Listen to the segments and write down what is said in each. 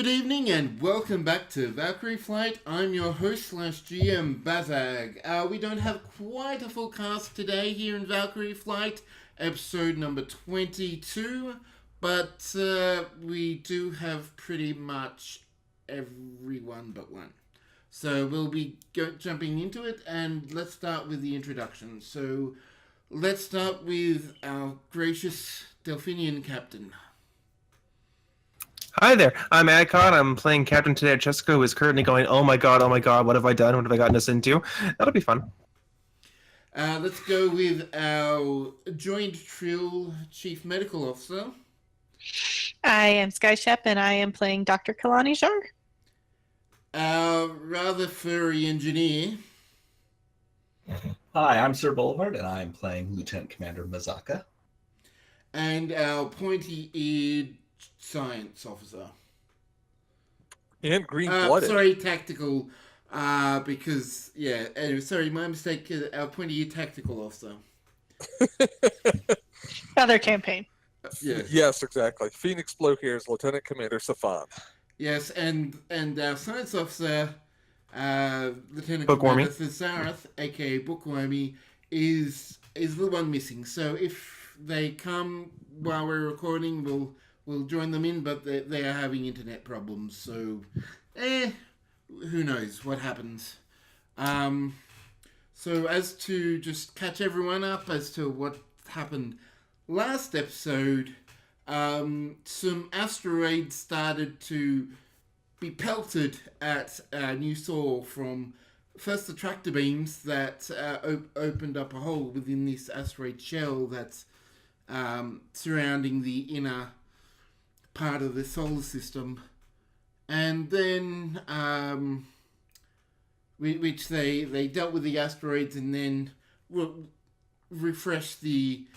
Good evening and welcome back to Valkyrie Flight. I'm your host slash GM Bazag. We don't have quite a full cast today here in Valkyrie Flight, episode number 22, but we do have pretty much everyone but one. So we'll be jumping into it, and let's start with the introduction. So let's start with our gracious Delphinian captain. Hi there, I'm Adcon. I'm playing Captain Tedesco, who is currently going, oh my god, what have I done? What have I gotten us into? That'll be fun. Let's go with our Joint Trill Chief Medical Officer. I am Sky Shep, and I am playing Dr. Kalani Jar. Our rather furry engineer. Hi, I'm Sir Boulevard, and I'm playing Lieutenant Commander Mazaka. And our pointy-eared science officer. And green-blooded. Sorry, tactical. Because, yeah, anyway, sorry, my mistake. Our pointy-eared tactical officer. Other campaign. Yeah. Yes, exactly. Phoenix Blue here is Lieutenant Commander Safan. Yes, and our science officer, Lieutenant Bookwormy. Commander Thesareth, aka Bookwormy, is the one missing. So if they come while we're recording, we'll join them in, but they are having internet problems. So, who knows what happens. So as to just catch everyone up as to what happened last episode, some asteroids started to be pelted at New Saw from first the tractor beams that opened up a hole within this asteroid shell that's surrounding the inner part of the solar system, and then which they dealt with the asteroids and then refreshed the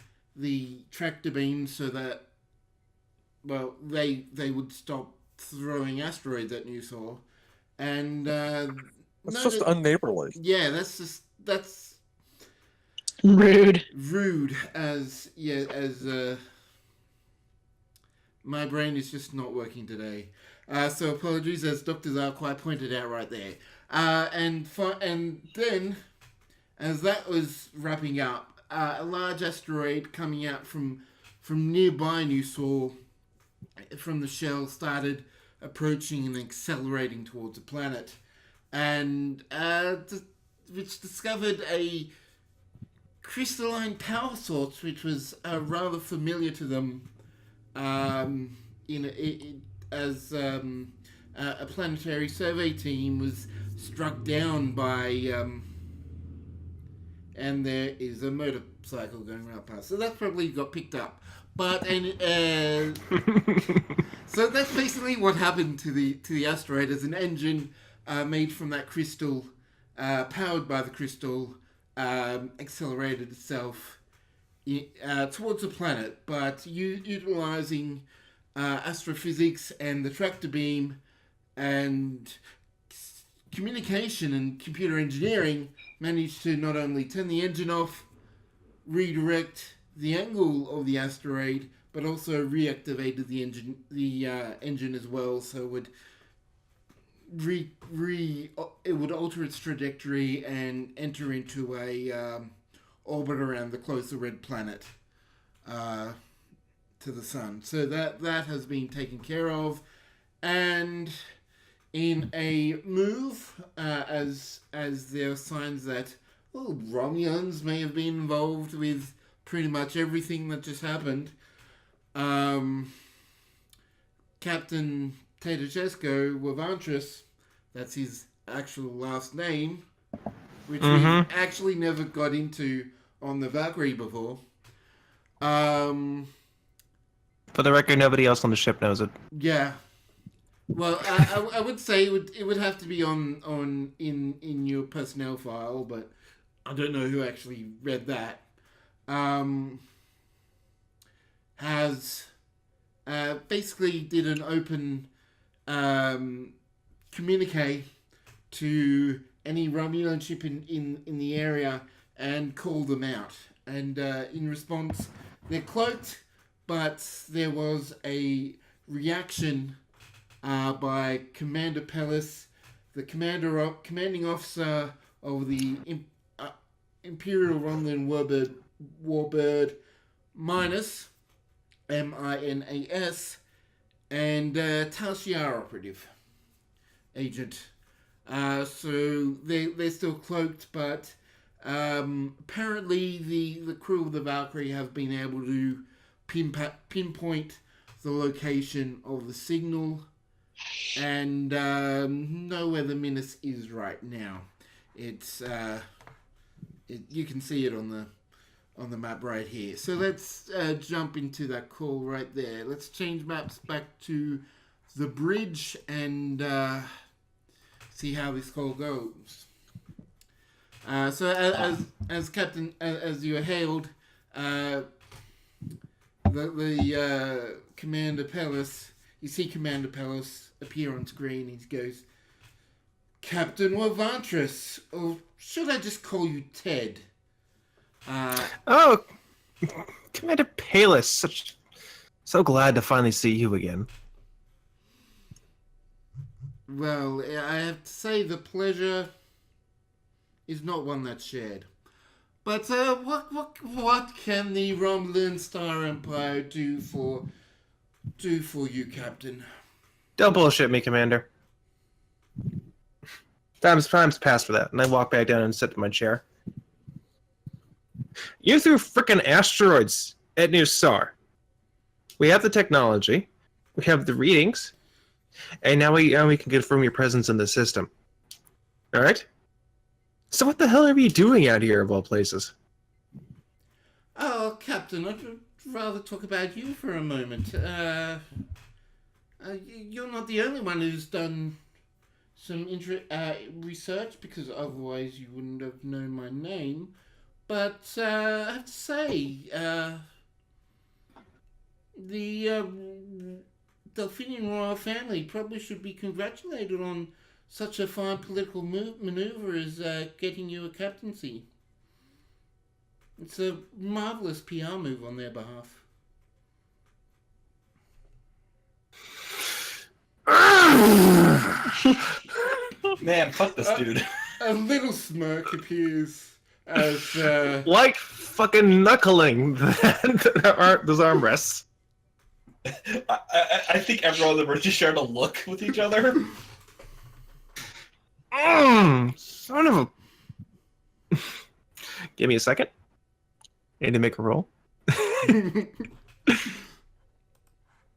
tractor beams so that, well, they would stop throwing asteroids at New Saw, and That's just unneighborly. Yeah, that's Rude. as my brain is just not working today. So apologies, as Dr. Zar quite pointed out right there. And then, as that was wrapping up, a large asteroid coming out from nearby New Saw, from the shell, started approaching and accelerating towards the planet, and which discovered a crystalline power source, which was rather familiar to them, as a planetary survey team was struck down by, and there is a motorcycle going right past. So that probably got picked up. But so that's basically what happened to the asteroid, as an engine made from that crystal, powered by the crystal, accelerated itself towards the planet, but utilizing astrophysics and the tractor beam and communication and computer engineering, managed to not only turn the engine off, redirect the angle of the asteroid, but also reactivated the engine as well, so it would it would alter its trajectory and enter into a orbit around the closer red planet to the sun. So that has been taken care of, and in a move, as there are signs that Romulans may have been involved with pretty much everything that just happened, Captain Tedesco Wavantris, that's his actual last name, which we actually never got into on the Valkyrie before. For the record, nobody else on the ship knows it. Yeah. Well, I would say it would have to be in your personnel file, but I don't know who actually read that. Has basically did an open communique to any Romulan ship in the area and called them out. And in response, they're cloaked, but there was a reaction by Commander Pelus, the commanding officer of the Imperial Romulan Warbird Minas, Minas, and Tal Shiar operative agent. So they're still cloaked, but apparently the crew of the Valkyrie have been able to pinpoint the location of the signal and know where the Minas is right now. It's you can see it on the map right here. So let's jump into that call right there. Let's change maps back to the bridge and see how this call goes. So as Captain, as you were hailed, the Commander Pelus, you see Commander Pelus appear on screen. He goes, Captain Wavantris, or should I just call you Ted? Oh, Commander Pelus, so glad to finally see you again. Well, I have to say the pleasure is not one that's shared. But what can the Romulan Star Empire do for you, Captain? Don't bullshit me, Commander. Time's passed for that, and I walk back down and sit in my chair. You threw frickin' asteroids at New Star. We have the technology, we have the readings, and now we can confirm your presence in the system. All right. So what the hell are you doing out here, of all places? Oh, Captain, I'd rather talk about you for a moment. You're not the only one who's done some research, because otherwise you wouldn't have known my name. But I have to say, the Delphinian royal family probably should be congratulated on such a fine political maneuver as getting you a captaincy. It's a marvelous PR move on their behalf. Man, fuck this dude. A little smirk appears as Like fucking knuckling those armrests. I think everyone of them are just sharing a look with each other. Son of a... Give me a second. I need to make a roll. I'm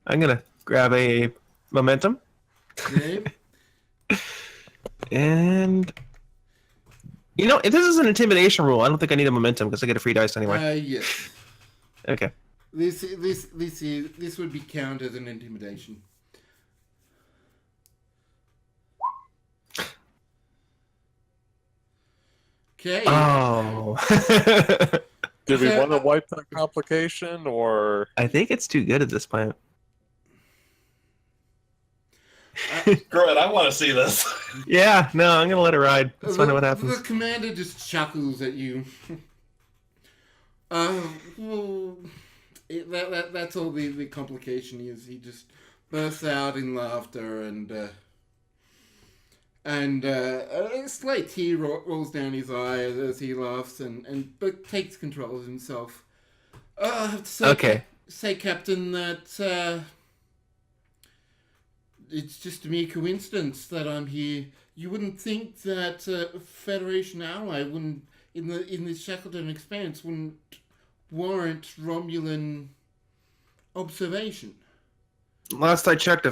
gonna grab a momentum. okay. And... You know, if this is an intimidation roll, I don't think I need a momentum because I get a free dice anyway. Yes. Okay. This would be counted as an intimidation. Okay. Oh. Do we want to wipe that complication, or I think it's too good at this point. Girl, I want to see this. Yeah, no, I'm gonna let it ride. Let's find out what happens. The commander just chuckles at you. Well, that's all the complication is. He just bursts out in laughter and a slight tear rolls down his eye as he laughs but takes control of himself. I have to say, Captain, that it's just a mere coincidence that I'm here. You wouldn't think that a Federation ally wouldn't, in the Shackleton Expanse, wouldn't warrant Romulan observation. Last I checked, the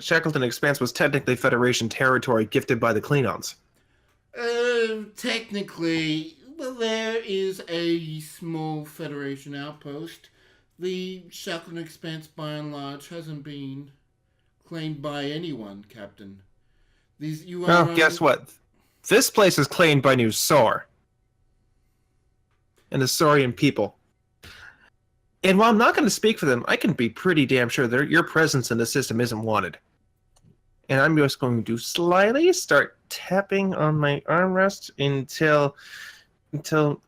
Shackleton Expanse was technically Federation territory gifted by the Klingons. Technically, well, there is a small Federation outpost. The Shackleton Expanse, by and large, hasn't been claimed by anyone, Captain. Guess what? This place is claimed by New Sor. And the Saurian people. And while I'm not going to speak for them, I can be pretty damn sure that your presence in the system isn't wanted. And I'm just going to slyly start tapping on my armrest until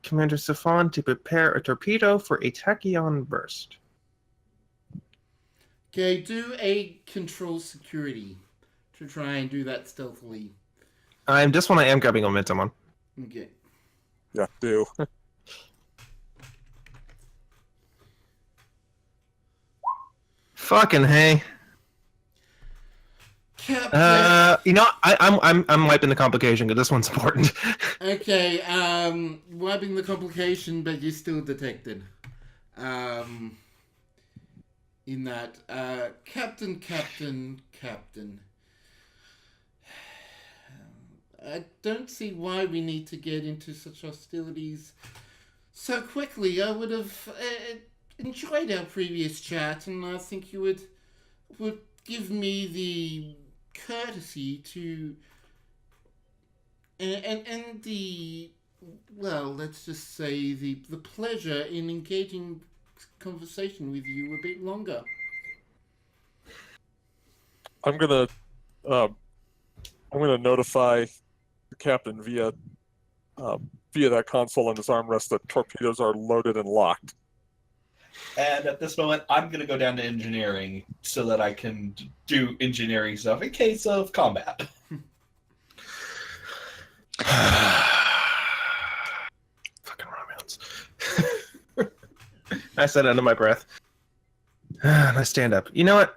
Commander Safan to prepare a torpedo for a tachyon burst. Okay, do a control security to try and do that stealthily. I'm just one I am grabbing momentum on. Okay. Yeah, do. Fucking hey. Captain. You know, I'm wiping the complication because this one's important. Okay, wiping the complication, but you're still detected. In that, Captain. I don't see why we need to get into such hostilities so quickly. I would have enjoyed our previous chat, and I think you would give me the courtesy to and the, well, let's just say the pleasure in engaging conversation with you a bit longer. I'm gonna notify the captain via that console on his armrest that torpedoes are loaded and locked. And at this moment, I'm going to go down to engineering so that I can do engineering stuff in case of combat. Fucking Romulans. I said under my breath. And I stand up. You know what?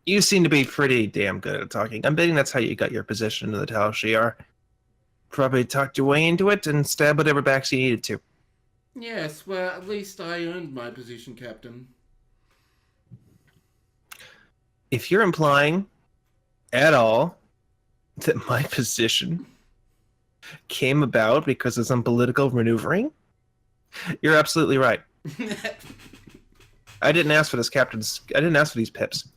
You seem to be pretty damn good at talking. I'm betting that's how you got your position in the Tal Shiar. Probably talked your way into it and stabbed whatever backs you needed to. Yes, well, at least I earned my position, Captain. If you're implying at all that my position came about because of some political maneuvering, you're absolutely right. I didn't ask for this captain's. I didn't ask for these pips,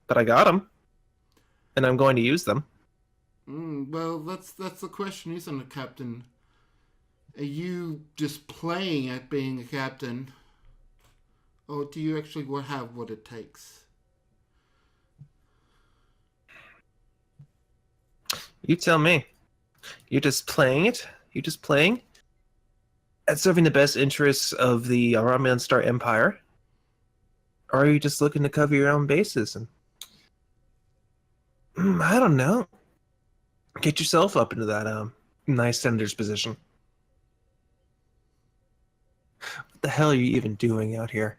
but I got them, and I'm going to use them. Well, that's the question, isn't it, Captain? Are you just playing at being a captain, or do you actually have what it takes? You tell me. You're just playing it? You're just playing at serving the best interests of the Araman Star Empire? Or are you just looking to cover your own bases and I don't know. Get yourself up into that nice senator's position. What the hell are you even doing out here?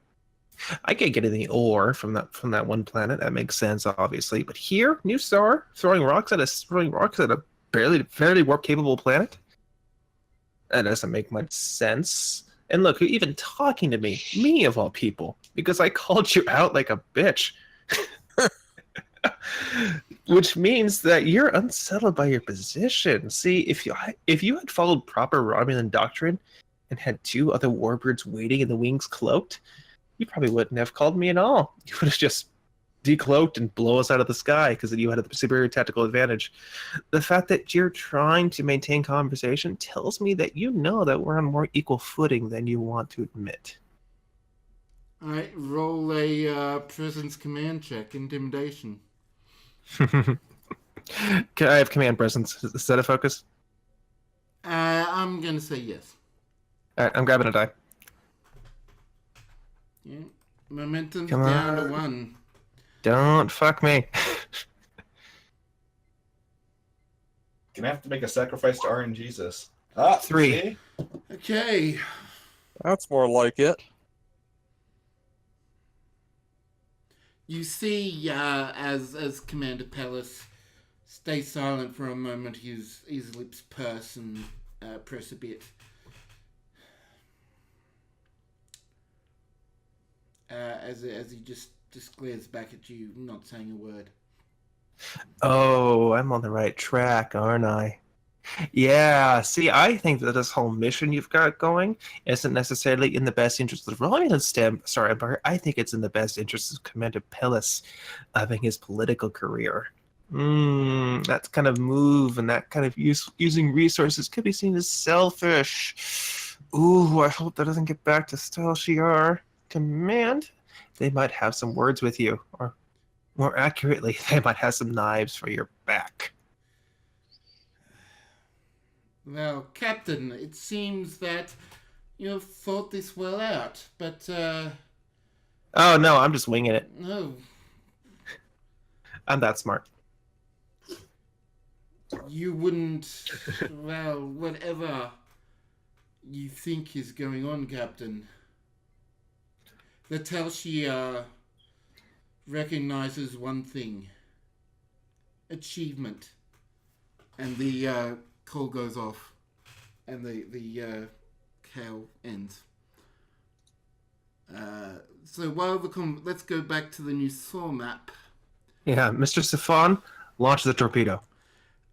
I can't get any ore from that one planet. That makes sense, obviously. But here, new star, throwing rocks at a fairly warp capable planet. That doesn't make much sense. And look, you're even talking to me of all people, because I called you out like a bitch. Which means that you're unsettled by your position. See, if you had followed proper Romulan doctrine and had two other warbirds waiting in the wings cloaked, you probably wouldn't have called me at all. You would have just decloaked and blow us out of the sky because you had a superior tactical advantage. The fact that you're trying to maintain conversation tells me that you know that we're on more equal footing than you want to admit. Alright, roll a presence command check, intimidation. I have command presence. Is that a focus? I'm gonna say yes. Alright, I'm grabbing a die. Yeah. Momentum's Come down on. to 1. Don't fuck me. Gonna have to make a sacrifice to RNGesus. 3. See? Okay. That's more like it. You see, as Commander Pelus stays silent for a moment, his lips purse and press a bit. As he just glares back at you, not saying a word. Oh, I'm on the right track, aren't I? Yeah, see, I think that this whole mission you've got going isn't necessarily in the best interest of the Romulan Star Empire. I think it's in the best interest of Commander Pelus having his political career. That kind of move and that kind of using resources could be seen as selfish. Ooh, I hope that doesn't get back to Tal Shiar Command. They might have some words with you, or more accurately, they might have some knives for your back. Well, Captain, it seems that you have thought this well out, but Oh no, I'm just winging it. No, I'm that smart. you wouldn't. Well, whatever you think is going on, Captain. The Telshia recognizes one thing: achievement. And the call goes off, and the call ends. So while let's go back to the new Saw map. Yeah, Mr. Sifon, launch the torpedo.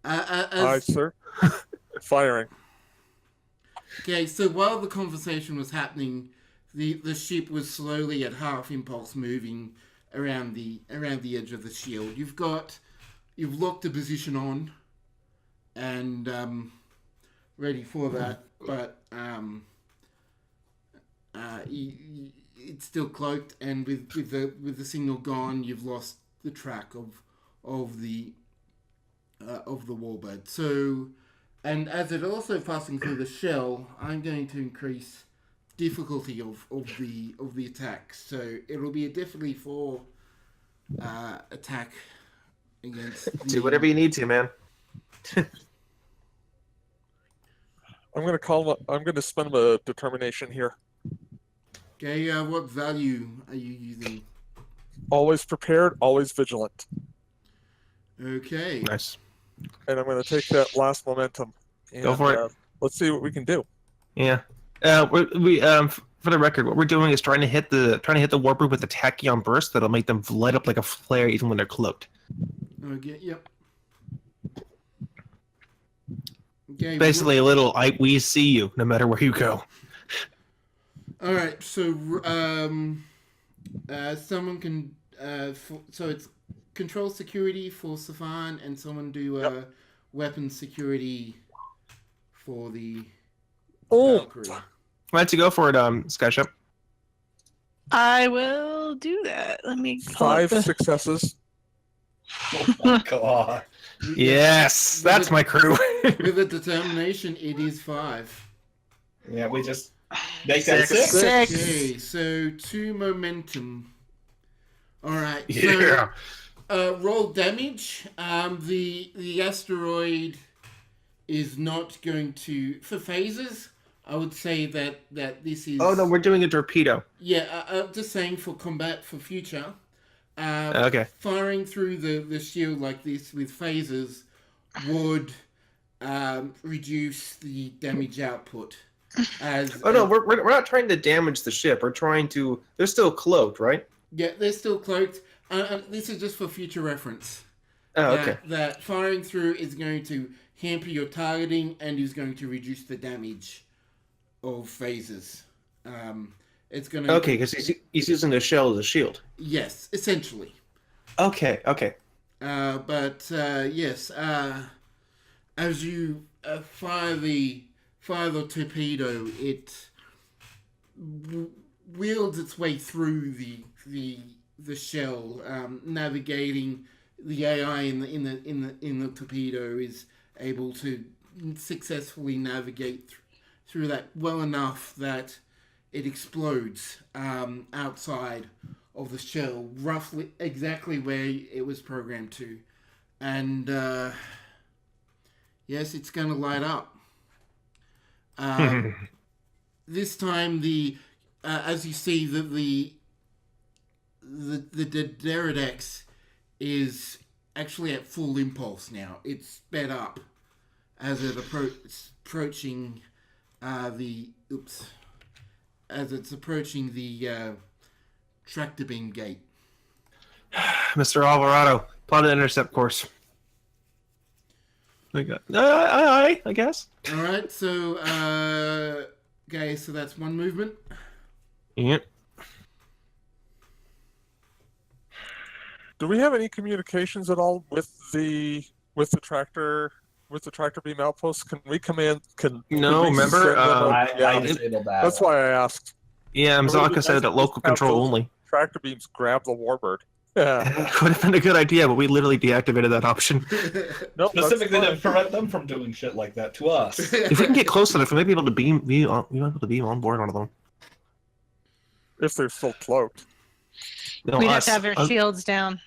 Aye, sir. Firing. Okay, so while the conversation was happening, the ship was slowly at half impulse moving around the edge of the shield. You've locked the position on, and ready for that, but it's still cloaked, and with the signal gone, you've lost the track of the warbird. So, and as it also passing through the shell, I'm going to increase difficulty of the attack. So it'll be a difficulty 4 attack against. Do whatever you need to, man. I'm gonna spend a determination here. Okay, what value are you using? Always prepared, always vigilant. Okay. Nice. And I'm gonna take that last momentum. And, Go for it. Let's see what we can do. Yeah. We for the record, what we're doing is trying to hit the warbird with a tachyon burst that'll make them light up like a flare even when they're cloaked. Okay. Yep. Okay. Basically, a little we see you no matter where you go. All right. So someone can so it's control security for Safan, and someone do weapon security for the Valkyrie. Why don't you go for it, Skyship? I will do that. Let me pull up 5 the- successes. Oh my god. Yes, that's my crew. With a determination, it is 5. Yeah, we just make that 6. Six. Okay, so 2 momentum. All right. Yeah. So, roll damage. The asteroid is not going to for phases. I would say that this is. Oh no, we're doing a torpedo. Yeah, I'm just saying for combat for future. Okay. Firing through the shield like this with phases would reduce the damage output. Oh no, we're not trying to damage the ship. We're trying to. They're still cloaked, right? Yeah, they're still cloaked. This is just for future reference. Oh, okay. That firing through is going to hamper your targeting and is going to reduce the damage of phases. It's going to. Okay, because he's using the shell as a shield. Yes, essentially. Okay. But yes, as you fire the torpedo, it wields its way through the shell, navigating the AI in the torpedo is able to successfully navigate through that well enough that it explodes outside of the shell, roughly exactly where it was programmed to, and yes, it's going to light up. This time, as you see, the Deredex is actually at full impulse now. It's sped up as it approaching the tractor beam gate. Mr. Alvarado, plot an intercept course. I guess. All right, so okay, so that's one movement. Yep. Do we have any communications at all with the tractor beam outpost? Can we come in? No, we remember, send them I disabled that. that's why I asked. Yeah, Mzaka said that local control those only. Tractor beams grab the warbird. Yeah. Could have been a good idea, but we literally deactivated that option. Nope, that's Specifically to fine. prevent them from doing shit like that to us. If we can get close enough, we might be able to beam on board one of them. If they're still cloaked. No, We'd have us. to have our shields down.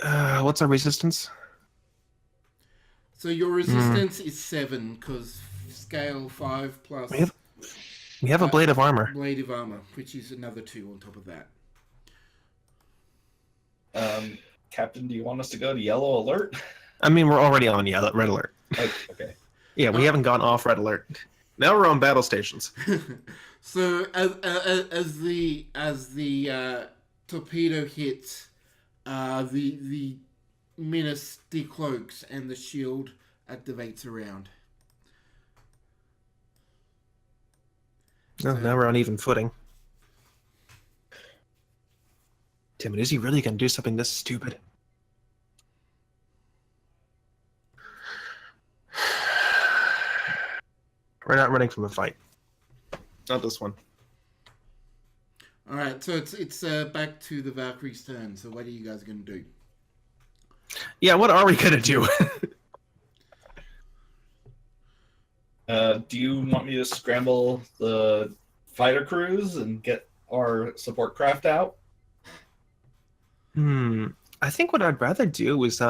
What's our resistance? So your resistance is 7 because scale 5 plus We have a blade of armor. blade of armor, which is another 2 on top of that. Captain, do you want us to go to yellow alert? I mean, we're already on red alert. Okay. Yeah, we haven't gone off red alert. Now we're on battle stations. So as the torpedo hits, the Minas decloaks and the shield activates around. Oh, now we're on even footing. Damn it, is he really going to do something this stupid? We're not running from a fight. Not this one. All right, so it's back to the Valkyrie's turn. So what are you guys going to do? Yeah, what are we going to do? Do you want me to scramble the fighter crews and get our support craft out? I think what I'd rather do is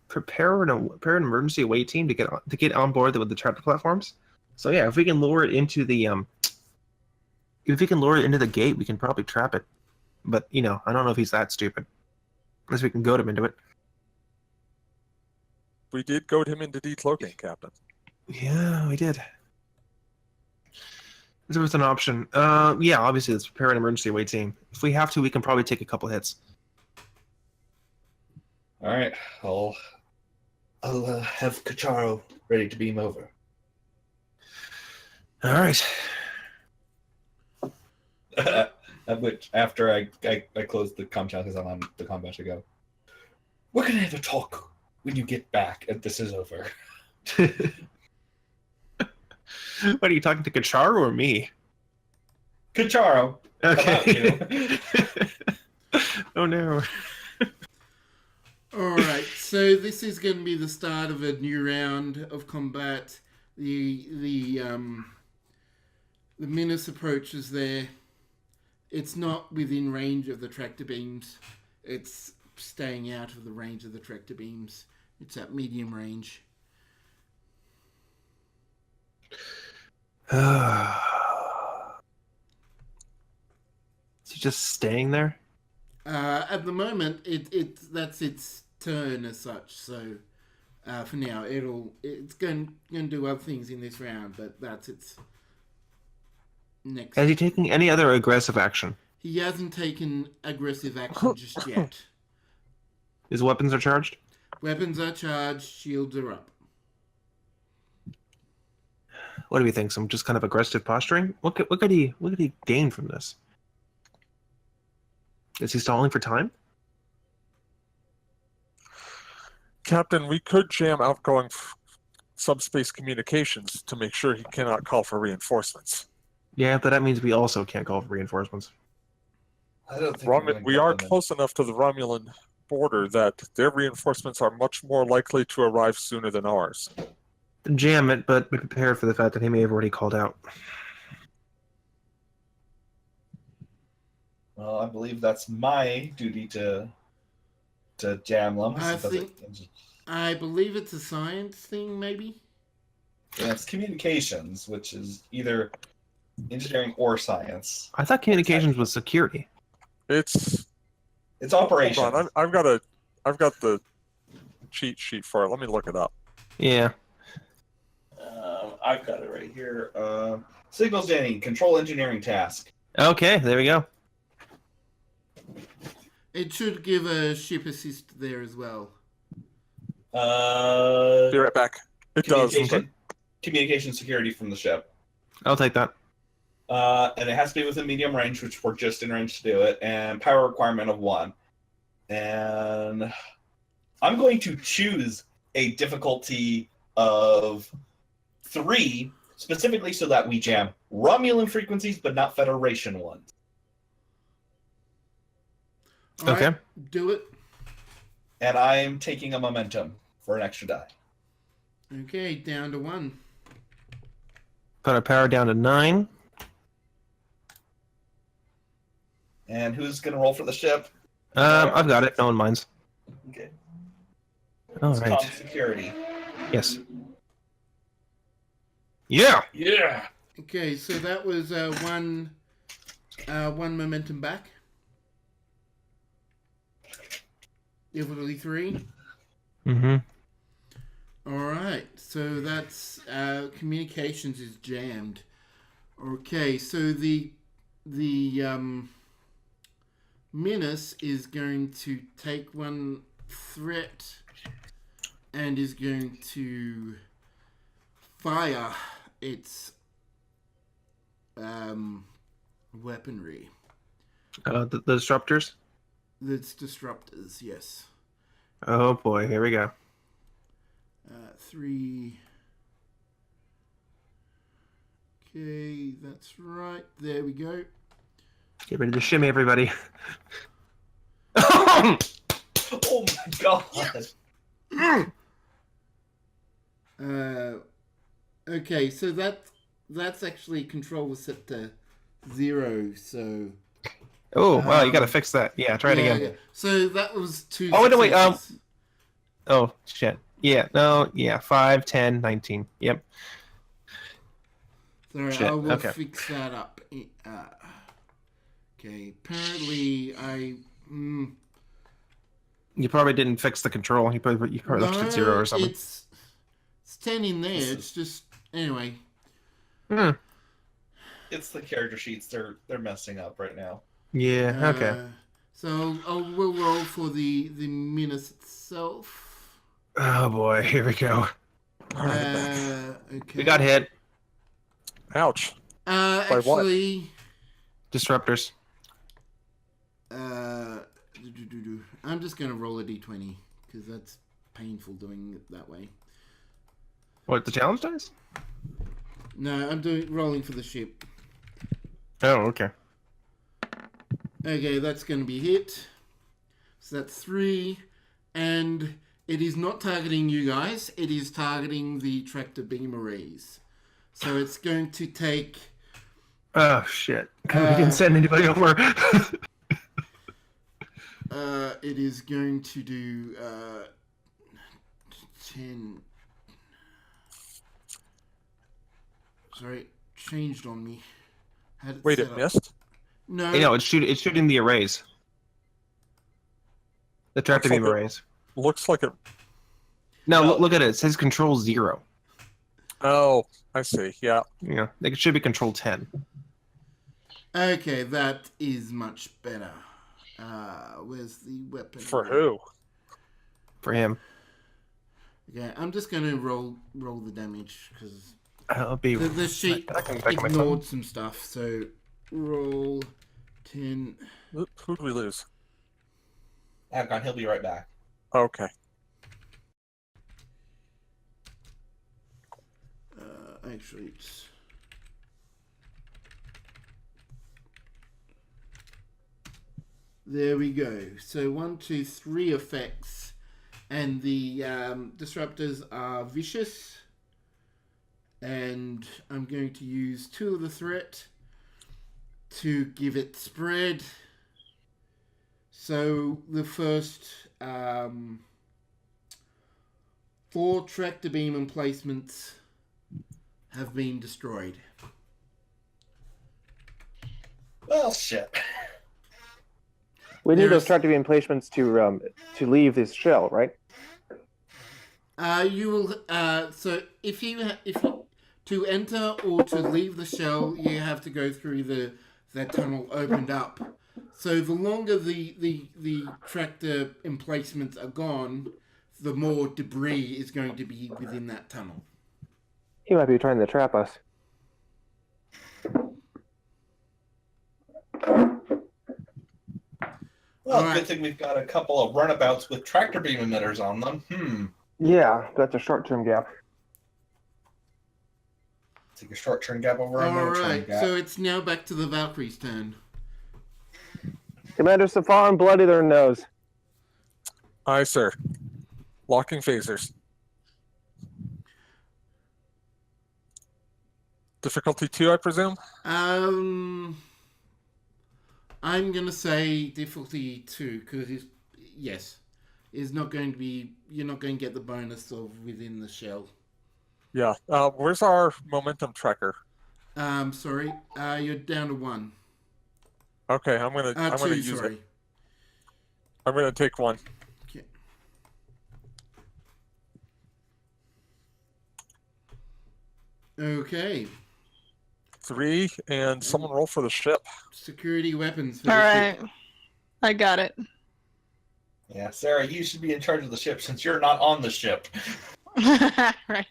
prepare an emergency away team to get on board with the tractor platforms. So yeah, if we can lure it into the gate, we can probably trap it. But I don't know if he's that stupid. Unless we can goad him into it. We did goad him into decloaking, Captain. Yeah, we did. There was an option. Yeah, obviously let's prepare an emergency away team. If we have to, we can probably take a couple hits. All right, I'll have Cacharo ready to beam over. All right. At which, after I close the comm channel because I'm on the combat to go. We're gonna have a talk when you get back and this is over. What are you talking to, Kachar or me? Cacharo. Okay. Oh no. All right, so this is going to be the start of a new round of combat. The Minas approaches there. It's not within range of the tractor beams. It's staying out of the range of the tractor beams. It's at medium range. Is he just staying there? At the moment, that's its turn as such. So for now, it's going to do other things in this round, but that's its next. Has he taken any other aggressive action? He hasn't taken aggressive action just yet. His weapons are charged? Weapons are charged, shields are up. What do we think? Some just kind of aggressive posturing? What could he gain from this? Is he stalling for time? Captain, we could jam outgoing subspace communications to make sure he cannot call for reinforcements. Yeah, but that means we also can't call for reinforcements. I don't think We are close enough to the Romulan border that their reinforcements are much more likely to arrive sooner than ours. Then jam it, but be prepared for the fact that he may have already called out. Well, I believe that's my duty to jam them. I believe it's a science thing, maybe? Yeah, it's communications, which is either engineering or science. I thought communications was security. It's operations. Hold on, I've got the cheat sheet for it. Let me look it up. Yeah. I've got it right here. Signals jamming, control engineering task. Okay, there we go. It should give a ship assist there as well. Be right back. It does. Communication security from the ship. I'll take that. And it has to be within medium range, which we're just in range to do it, and power requirement of 1. And I'm going to choose a difficulty of 3, specifically so that we jam Romulan frequencies, but not Federation ones. All Okay. right, do it. And I'm taking a momentum for an extra die. Okay, down to 1. Put our power down to 9. And who's going to roll for the ship? I've got it. No one minds. Okay. All It's right. comm security. Yes. Yeah. Yeah. Okay, so that was one momentum back. Difficulty 3. Mm-hmm. All right, so that's communications is jammed. Okay, so the Minas is going to take one threat and is going to fire its weaponry. The disruptors. Its disruptors, yes. Oh boy, here we go. 3. Okay, that's right. There we go. Get ready to shimmy, everybody. Oh my god. Okay, so that's actually control was set to 0. So Oh wow, you gotta fix that. Yeah, try it again. yeah. So that was 2. Oh, wait, successes. Oh shit. Yeah. No. Yeah. 5, 10, 19. Yep. Sorry, Shit, I will okay. fix that up. Okay, apparently You probably didn't fix the control. You probably left it at 0 or something. It's 10 in there. It's just anyway. Hmm. It's the character sheets. They're messing up right now. Yeah. Okay. So we'll roll for the Minas itself. Oh boy, here we go. All right, I'm back. Okay. We got hit. Ouch. what? Actually, Disruptors. I'm just gonna roll a d20 because that's painful doing it that way. What, the challenge dice? No, I'm rolling for the ship. Oh, okay. Okay, that's gonna be hit. So that's 3, and it is not targeting you guys. It is targeting the tractor beam arrays. So it's going to take. Oh shit! We didn't send anybody over. It is going to do 10. Sorry, changed on me. Had Wait, set it up. missed? No, No, it's shooting the arrays. The tractor beam Looks like arrays. Looks like it. No, No. look at it. It says control 0. Oh, I see. Yeah. Yeah, it should be control 10. Okay, that is much better. Where's the weapon? For who? For him. Okay, I'm just gonna roll the damage because I'll be. the sheet Back on my phone. ignored some stuff. So roll 10. Who'd we lose? Akon, he'll be right back. Okay. Actually, it's. There we go. So 1, 2, 3 effects, and the disruptors are vicious. And I'm going to use 2 of the threat to give it spread. So the first 4 tractor beam emplacements have been destroyed. Well, shit. We need There's- those tractor beam placements to leave this shell, right? You will. So if you to enter or to leave the shell, you have to go through that tunnel opened up. So the longer the tractor emplacements are gone, the more debris is going to be within that tunnel. He might be trying to trap us. Well, Alright. good thing we've got a couple of runabouts with tractor beam emitters on them. Yeah, that's a short-term gap. Take a short-term gap over a All long-term right. gap. So it's now back to the Valkyrie's turn. Commander Safan, bloody their nose. Aye, sir. Locking phasers. Difficulty 2, I presume? I'm I'm gonna say difficulty 2 because is not going to be. You're not going to get the bonus of within the shell. Yeah. Where's our momentum tracker? Sorry. You're down to 1. Okay, I'm gonna 2. use Sorry. it. I'm gonna take 1. Okay. Okay. 3, and someone roll for the ship. Security weapons. For All the right. ship. I got it. Yeah, Sarah, you should be in charge of the ship since you're not on the ship. Right.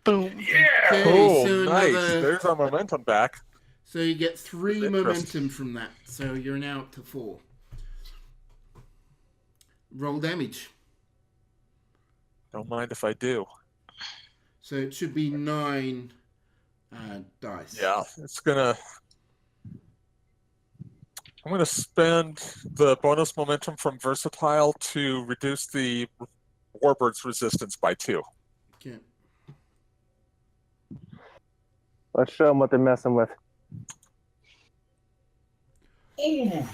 Boom. Yeah! Okay, Cool, so nice. another. There's our momentum back. So you get 3 That's momentum from that. So you're now up to 4. Roll damage. Don't mind if I do. So it should be 9 dice. Yeah, I'm gonna spend the bonus momentum from versatile to reduce the warbird's resistance by 2. Okay. Let's show them what they're messing with. Ooh.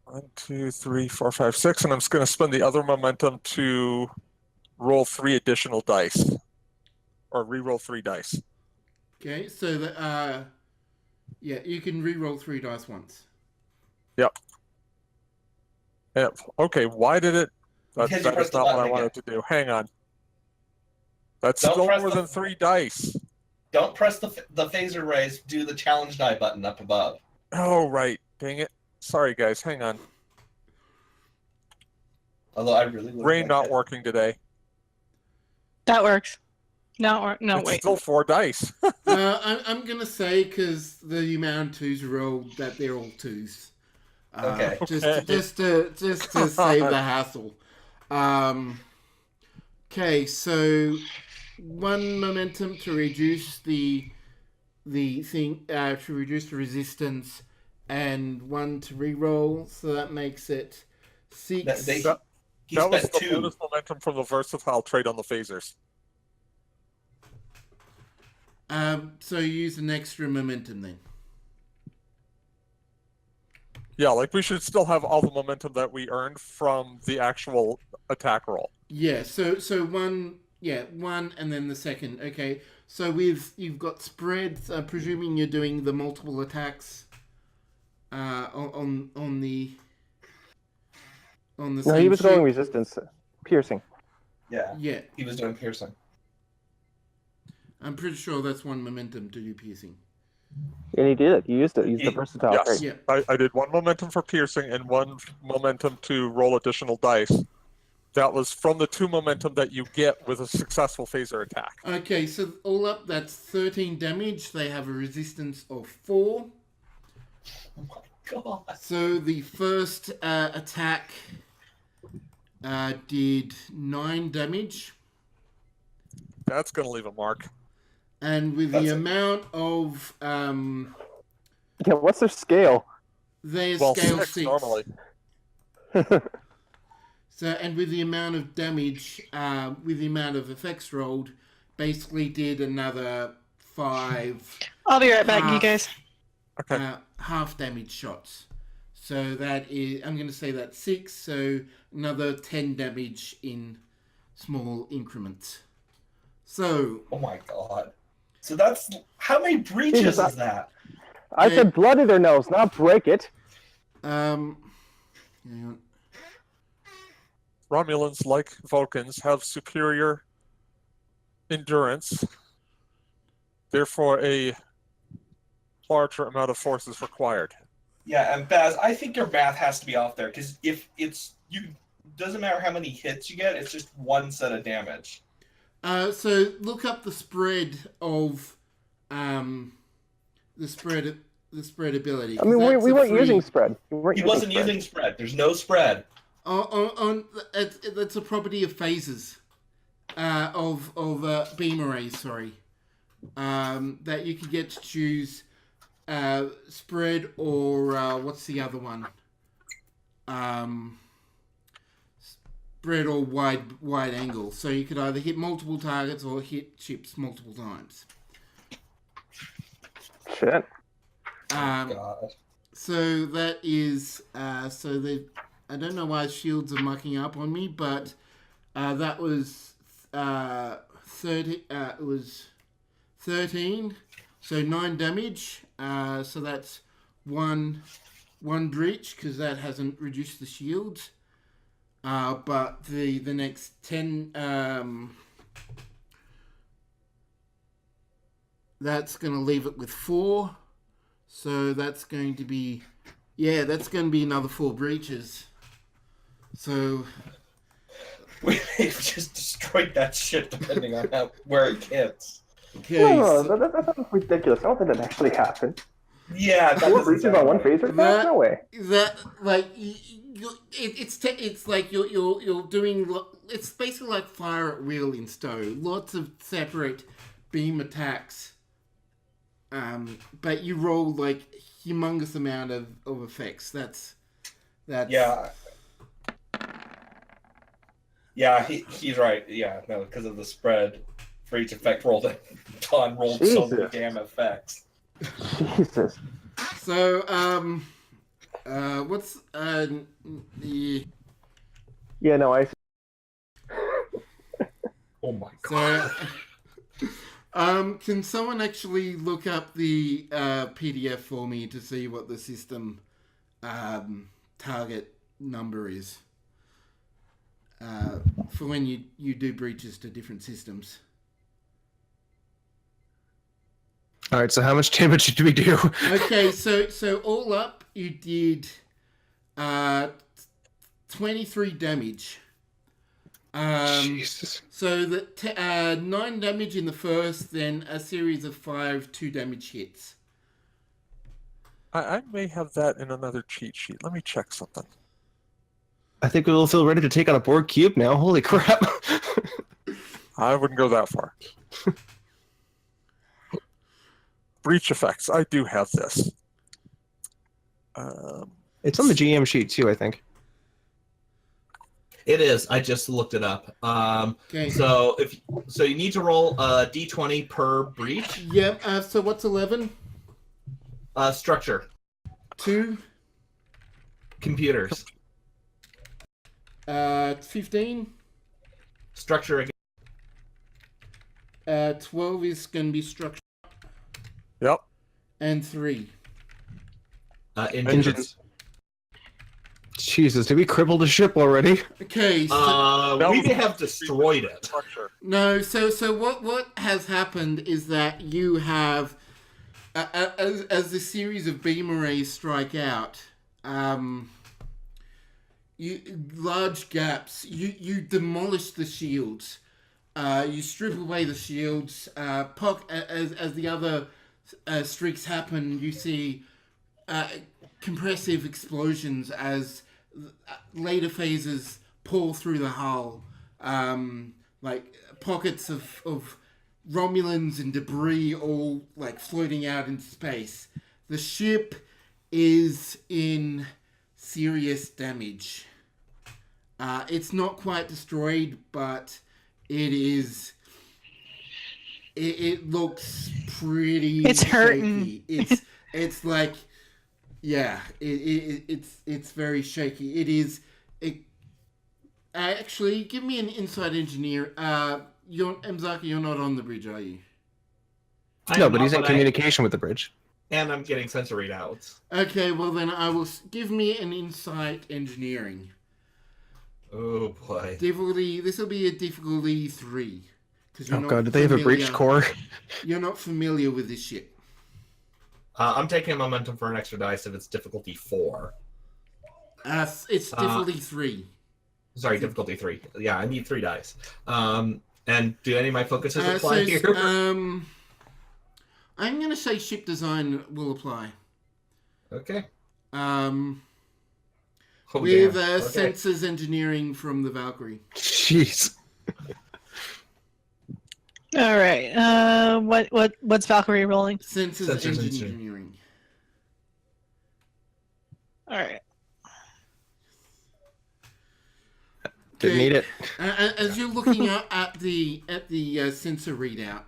1, 2, 3, 4, 5, 6, and I'm just gonna spend the other momentum to roll 3 additional dice, or re-roll 3 dice. Okay, so that yeah, you can re-roll 3 dice once. Yep. Okay, why did it? Because you That is pressed the not what I button wanted to do. Hang on. That's Don't still press more the- than 3 dice. Don't press the phaser rays. Do the challenge die button up above. Oh, right. Dang it. Sorry, guys. Hang on. Although I really would Brain like not that. working today. That works. No, It's wait. still 4 dice. I'm gonna say because the amount of 2s rolled that they're all 2s. Okay. Just to save the hassle. Okay, so 1 momentum to reduce the thing to reduce the resistance, and 1 to re-roll. So that makes it 6. He That was spent the 2. bonus momentum from the versatile trait on the phasers. So you use an extra momentum then. Yeah, like we should still have all the momentum that we earned from the actual attack roll. Yeah. So 1. Yeah, 1 and then the second. Okay. So you've got spreads. Presuming you're doing the multiple attacks. On the. No, same he was ship. going resistance, piercing. Yeah, Yeah, he was doing piercing. I'm pretty sure that's 1 momentum to do piercing. And he did it. He used it. He used the versatile Yes. trait. Yeah. I did 1 momentum for piercing and 1 momentum to roll additional dice. That was from the 2 momentum that you get with a successful phaser attack. Okay, so all up, that's 13 damage. They have a resistance of 4. Oh my god. So the first attack did 9 damage. That's going to leave a mark. And with That's the it. amount of... Yeah, what's their scale? their Well, scale 6 6. normally. So, and with the amount of damage, with the amount of effects rolled, basically did another 5 I'll be right back, you half- guys. Okay. half damage shots. So that is, I'm going to say that's 6, so another 10 damage in small increments. So, Oh my god. So that's how many breaches Jesus, is that? I said bloody their nose, not break it. hang on. Romulans, like Vulcans, have superior endurance. Therefore, a larger amount of force is required. Yeah, and Baz, I think your math has to be off there because if it's doesn't matter how many hits you get, it's just 1 set of damage. So look up the spread of the spread ability. I mean, 'cause we that's a weren't free- using spread. We weren't He using wasn't spread. using spread. There's no spread. That's a property of phases, of beam arrays. Sorry, that you could get to choose spread or what's the other one? Spread or wide angle. So you could either hit multiple targets or hit ships multiple times. Shit. Um, God. So that is so they. I don't know why shields are mucking up on me, but that was 30. It was 13, so 9 damage. So that's one breach because that hasn't reduced the shields. But the next 10. That's going to leave it with 4. So that's going to be, that's going to be another 4 breaches. So We've just destroyed that shit depending on where it hits. okay, No, so that sounds ridiculous. I don't think that actually happened. Yeah, that 4 doesn't breaches sound on one right. phaser class? No way. that like it's like you're doing it's basically like fire at will in Stowe. Lots of separate beam attacks. But you roll like humongous amount of effects. That's Yeah. Yeah, he's right. Yeah, no, because of the spread for each effect rolled. Don rolled so many Jesus. damn effects. Jesus. So what's the Yeah, no, I. Oh my god. so can someone actually look up the PDF for me to see what the system target number is for when you do breaches to different systems? All right, so how much damage did we do? Okay, so all up you did 23 damage. Jesus. So that 9 damage in the first, then a series of 5 2 damage hits. I may have that in another cheat sheet. Let me check something. I think we'll feel ready to take on a Borg cube now. Holy crap. I wouldn't go that far. Breach effects. I do have this. It's on the GM sheet too, I think. It is. I just looked it up. Okay. So you need to roll a d20 per breach. Yep. So what's 11? Structure, 2. computers, 15. structure again. 12 is going to be structure. Yep. And 3. Engines. Jesus, did we cripple the ship already? Okay. So, We may have destroyed it. Structure. no. So what has happened is that you have, as the series of beam arrays strike out, large gaps. You demolish the shields. You strip away the shields. As the other streaks happen, you see compressive explosions as later phases pour through the hull, like pockets of Romulans and debris all like floating out into space. The ship is in serious damage. It's not quite destroyed, but it is. It looks pretty. It's hurting. Shaky. It's like, yeah. It's very shaky. It is. Actually, give me an inside engineer. Mzaki, you're not on the bridge, are you? No, but he's in communication with the bridge. And I'm getting sensor readouts. Okay, well then I will give me an insight engineering. Oh boy. Difficulty. This will be a difficulty 3. Oh god, did they have a breached core? You're not familiar with this shit. I'm taking a momentum for an extra dice if it's difficulty 4. It's difficulty 3. Sorry, difficulty 3. Yeah, I need 3 dice. And do any of my focuses apply here? I'm going to say ship design will apply. Okay. With Okay. sensors engineering from the Valkyrie. Jeez. All right. What's Valkyrie rolling? Sensors Sensors engineering. All right. Didn't need it. As you're looking at the sensor readout,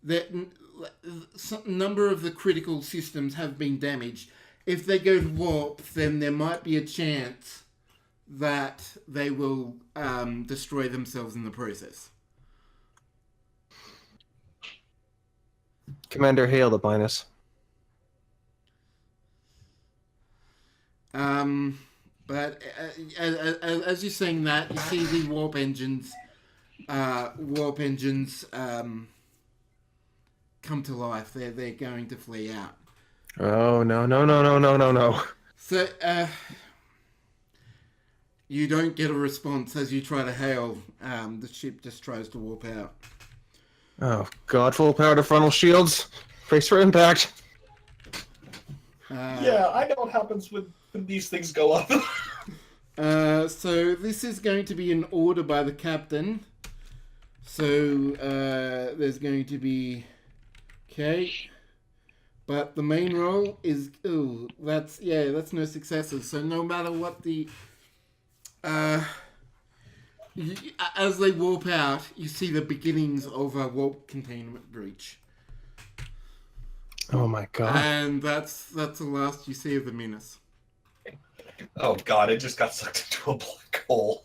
that some number of the critical systems have been damaged. If they go to warp, then there might be a chance that they will destroy themselves in the process. Commander, hail the Minas. But as you're saying that, you see the warp engines come to life. They're going to flee out. Oh, no. So, you don't get a response as you try to hail. The ship just tries to warp out. Oh, God, full power to frontal shields. Brace for impact. Yeah, I know what happens when these things go up. So this is going to be an order by the captain. So there's going to be... Okay. But the main roll is... Ooh, that's no successes. So no matter what the... as they warp out, you see the beginnings of a warp containment breach. Oh my God. And that's the last you see of the Minas. Oh god, it just got sucked into a black hole.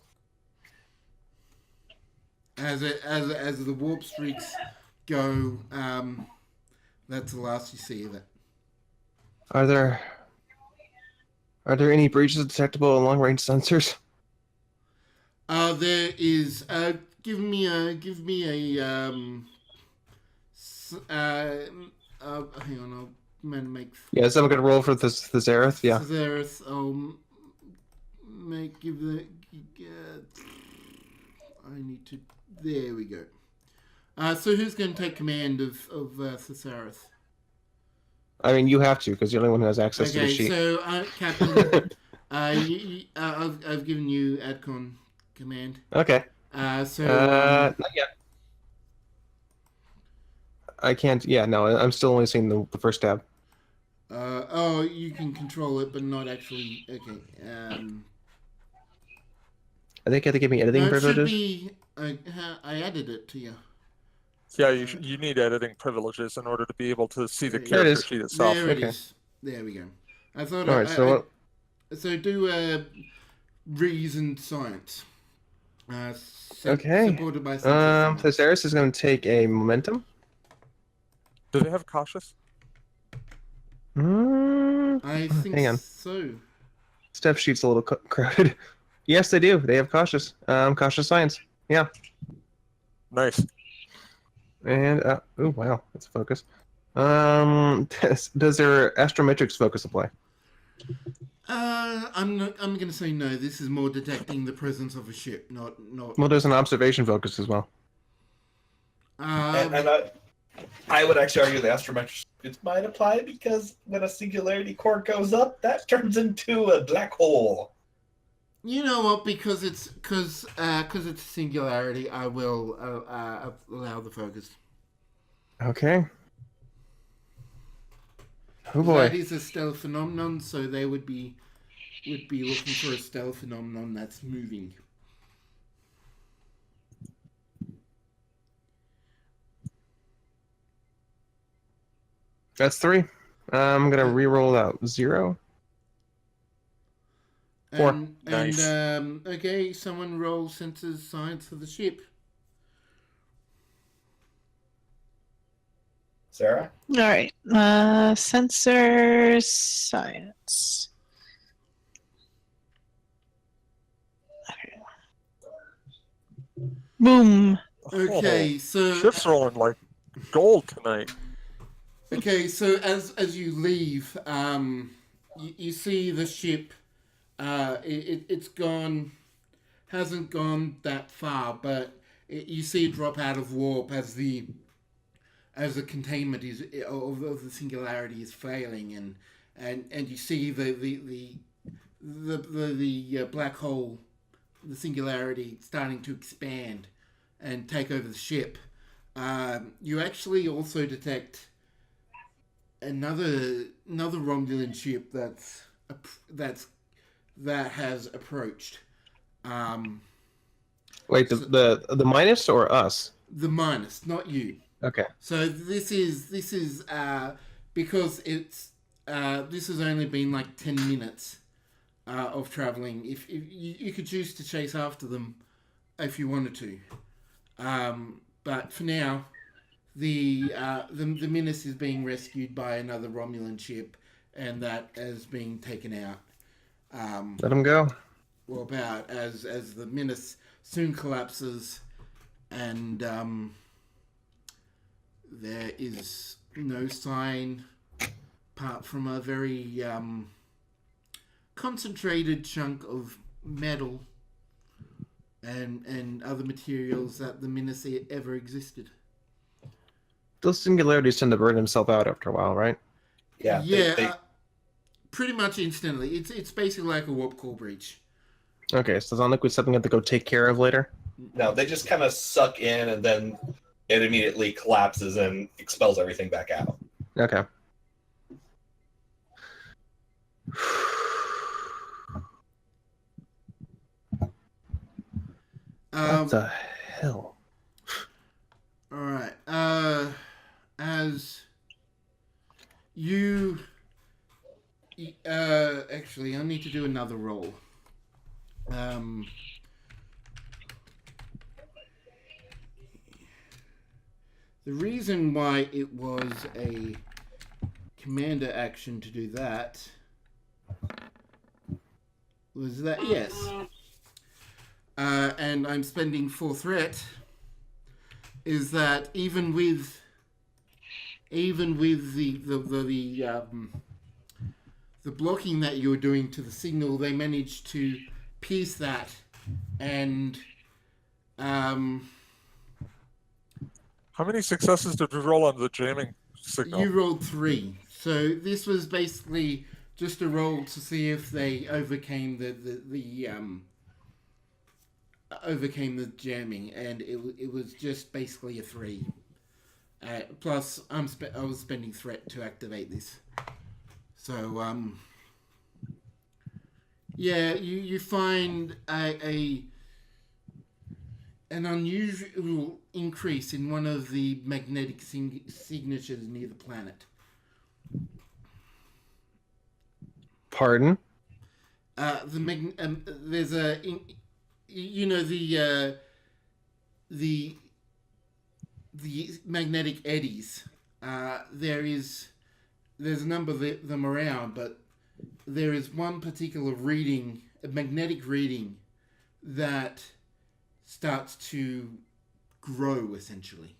As the warp streaks go, that's the last you see of it. Are there any breaches detectable in long-range sensors? There is. Give me a. Hang on, I'm gonna make. Yeah, is that a good roll for the Zareth? Yeah. Zareth, give the. I need to. There we go. So who's going to take command of Zareth? I mean, you have to, because you're the only one who has access to the sheet. So Captain, I've given you AdCon command. Okay. Not yet. I can't. Yeah, no, I'm still only seeing the first tab. You can control it, but not actually. Okay. I think you have to give me editing privileges. Should be. I added it to you. Yeah, you need editing privileges in order to be able to see the There it character is. sheet itself. There it Okay. is. There we go. I thought. All right. So So do reasoned science. Okay. Supported by Thesaurus is going to take a momentum. Do they have cautious? I think Hang on. so. Step sheet's a little crowded. Yes, they do. They have cautious. Cautious science. Yeah. Nice. And oh wow, that's a focus. Does their astrometrics focus apply? I'm going to say no. This is more detecting the presence of a ship, not. Well, there's an observation focus as well. And I would actually argue the astrometrics might apply because when a singularity core goes up, that turns into a black hole. You know what? Because it's a singularity, I will allow the focus. Okay. Oh boy. That is a stellar phenomenon, so they would be looking for a stellar phenomenon that's moving. That's 3. I'm gonna re-roll out 0. 4. Nice. And okay, someone roll sensors science for the ship. Sarah? All right. Sensor science. Okay. Boom. Okay, so Ship's rolling like gold tonight. okay, so as you leave, you see the ship. It's gone, hasn't gone that far, but you see it drop out of warp as the containment of the singularity is failing, and you see the black hole, the singularity starting to expand and take over the ship. You actually also detect another Romulan ship that has approached. Wait, the minus or us? The Minas, not you. Okay. So this is because it's this has only been like 10 minutes of traveling. If you could choose to chase after them if you wanted to, but for now, the Minas is being rescued by another Romulan ship, and that is being taken out. Let him go. Well, about as the Minas soon collapses, and there is no sign apart from a very concentrated chunk of metal and other materials that the Minas ever existed. Those singularities tend to burn themselves out after a while, right? Yeah. Yeah, pretty much instantly. It's basically like a warp core breach. Okay, so it's not like we something we have to go take care of later? No, they just kind of suck in, and then it immediately collapses and expels everything back out. Okay. What the hell? All right. As you actually, I need to do another roll. The reason why it was a commander action to do that was that, yes. And I'm spending 4 threat, is that even with the blocking that you're doing to the signal, they managed to pierce that, and How many successes did we roll on the jamming signal? you rolled 3. So this was basically just a roll to see if they overcame the jamming, and it was just basically a 3. Plus, I was spending threat to activate this. So yeah, you find an unusual increase in one of the magnetic signatures near the planet. Pardon? There's a, you know, the magnetic eddies. There's a number of them around, but there is one particular reading, a magnetic reading, that starts to grow. Essentially,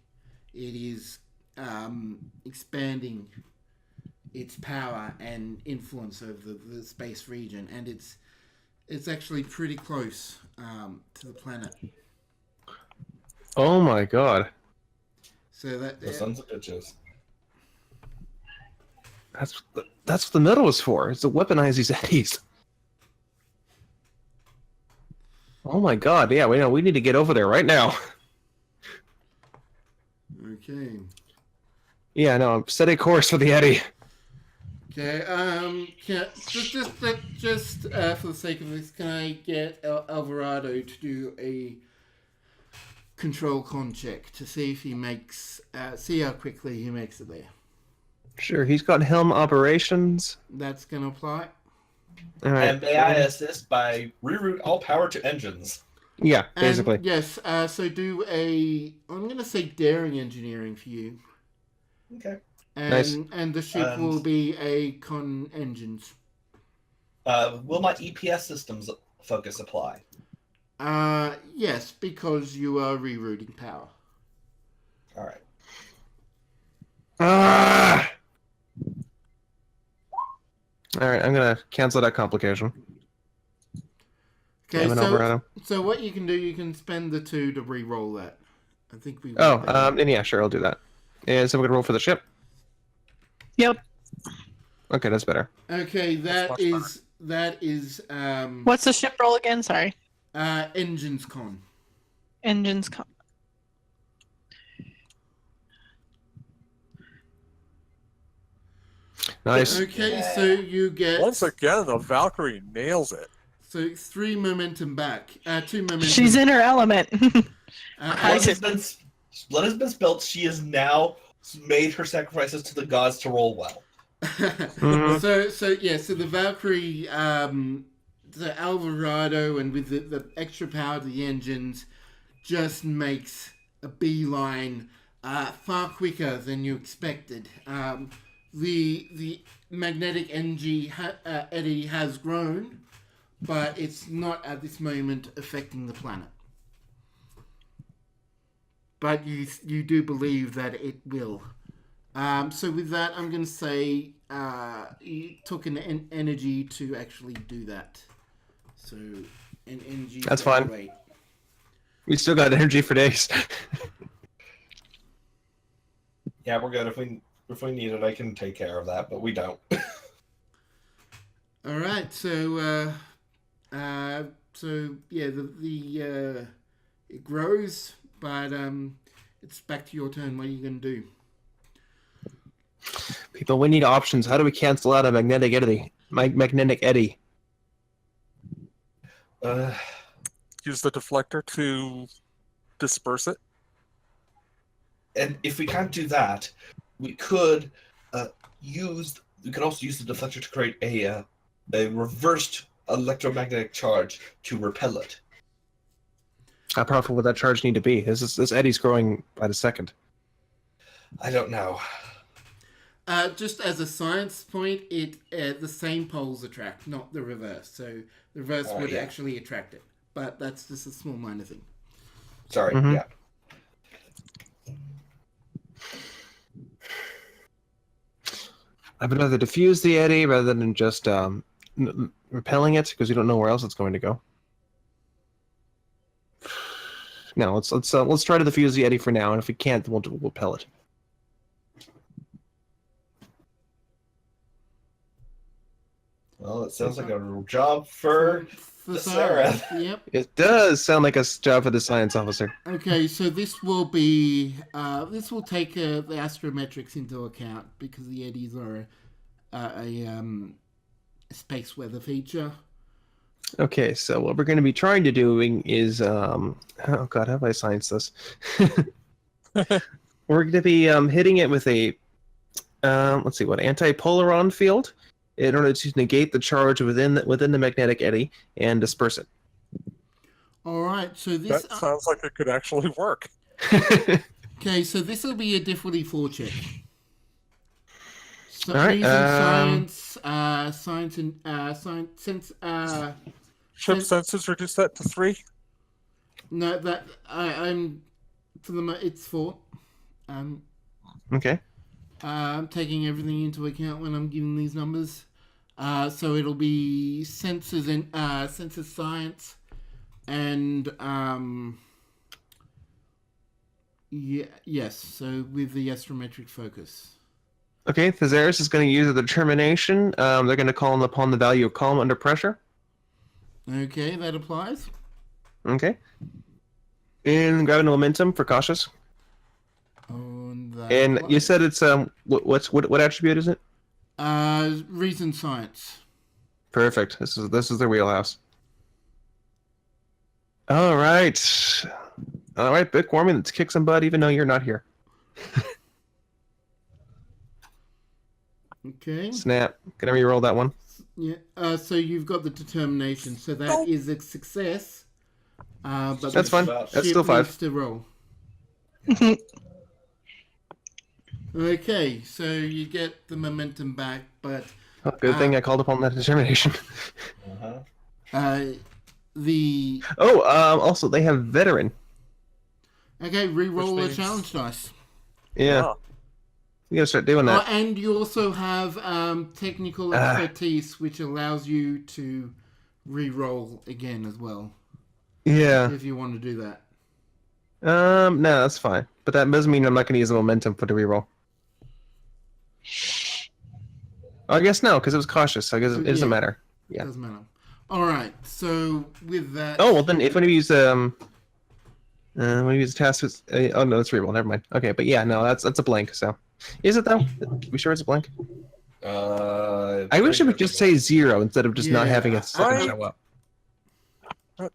it is expanding its power and influence over the space region, and it's actually pretty close to the planet. Oh my god. So that The sons of bitches. That's what the metal is for. It's to weaponize these eddies. Oh my god, yeah, we need to get over there right now. Okay. Yeah, no, set a course for the eddy. Okay. Just for the sake of this, can I get Alvarado to do a control con check to see if he makes, see how quickly he makes it there? Sure, he's got helm operations. That's gonna apply. All right. And may I assist by reroute all power to engines? Yeah, basically. And yes. So do I'm gonna say daring engineering for you. Okay. And, Nice. and the ship will be a con engines. Will my EPS systems focus apply? Yes, because you are rerouting power. All right. Ah! All right, I'm gonna cancel that complication. Okay, Damn it, Alvarado. so what you can do, you can spend the 2 to re-roll that. I think we. And yeah, sure, I'll do that. And so we're gonna roll for the ship. Yep. Okay, that's better. Okay, that much is What's the ship roll again? Sorry. engines con. Engines. Nice. Okay, so you get Once again, the Valkyrie nails it. so 3 momentum back. 2 momentum. She's in her element. as, Well, blood has been spilled. She has now made her sacrifices to the gods to roll well. So the Valkyrie, the Alvarado, and with the extra power to the engines, just makes a beeline far quicker than you expected. The magnetic energy eddy has grown, but it's not at this moment affecting the planet. But you do believe that it will. So with that, I'm going to say you took an energy to actually do that. So an energy. That's fine. Wait. We still got energy for days. Yeah, we're good. If we need it, I can take care of that, but we don't. All right. So yeah, the it grows, but it's back to your turn. What are you going to do? People, we need options. How do we cancel out a magnetic eddy? Magnetic eddy. Use the deflector to disperse it. And if we can't do that, we could also use the deflector to create a reversed electromagnetic charge to repel it. How powerful would that charge need to be? This eddy's growing by the second. I don't know. Just as a science point, the same poles attract, not the reverse. So the reverse would actually attract it, but that's just a small minor thing. Sorry. Mhm. Yeah. I would rather diffuse the eddy rather than just repelling it, because we don't know where else it's going to go. No, let's try to diffuse the eddy for now, and if we can't, then we'll repel it. Well, it sounds like a job for Sarah. Yep. It does sound like a job for the science officer. Okay, so this will be this will take the astrometrics into account because the eddies are a space weather feature. Okay, so what we're going to be trying to doing is, oh god, how have I science this? We're going to be hitting it with a, let's see, antipolaron field in order to negate the charge within the magnetic eddy and disperse it. All right, so this That sounds like it could actually work. okay, so this will be a difficulty 4 check. So All right, science and science Ship senses reduce that to 3. No, that I'm for the it's 4. Okay. I'm taking everything into account when I'm giving these numbers. So it'll be sensors and sensors science, and yes. So with the astrometric focus. Okay, Thesaurus is going to use a determination. They're going to call upon the value of calm under pressure. Okay, that applies. Okay. And grabbing momentum for cautious. And you said it's what attribute is it? Reason science. Perfect. This is the wheelhouse. All right, Big Wormy, let's kick some butt even though you're not here. Okay. Snap. Can I re-roll that one? Yeah. So you've got the determination. So that is a success. But That's fine. That's still 5. Needs to roll. Okay, so you get the momentum back, but Oh, good thing I called upon that determination. the also they have veteran. okay, re-roll Which the means- challenge dice. Yeah, Oh. you gotta start doing that. And you also have technical expertise, which allows you to re-roll again as well, Yeah. if you want to do that. No, that's fine. But that doesn't mean I'm not gonna use the momentum for the reroll. I guess no, because it was cautious. So I guess it doesn't matter. Yeah. Doesn't matter. All right. So with that. Oh well, then if when you use task, oh no, it's reroll. Never mind. Okay, but yeah, no, that's a blank. So, is it though? We sure it's a blank? I wish it would just say 0 instead of just not having a second Right. show up.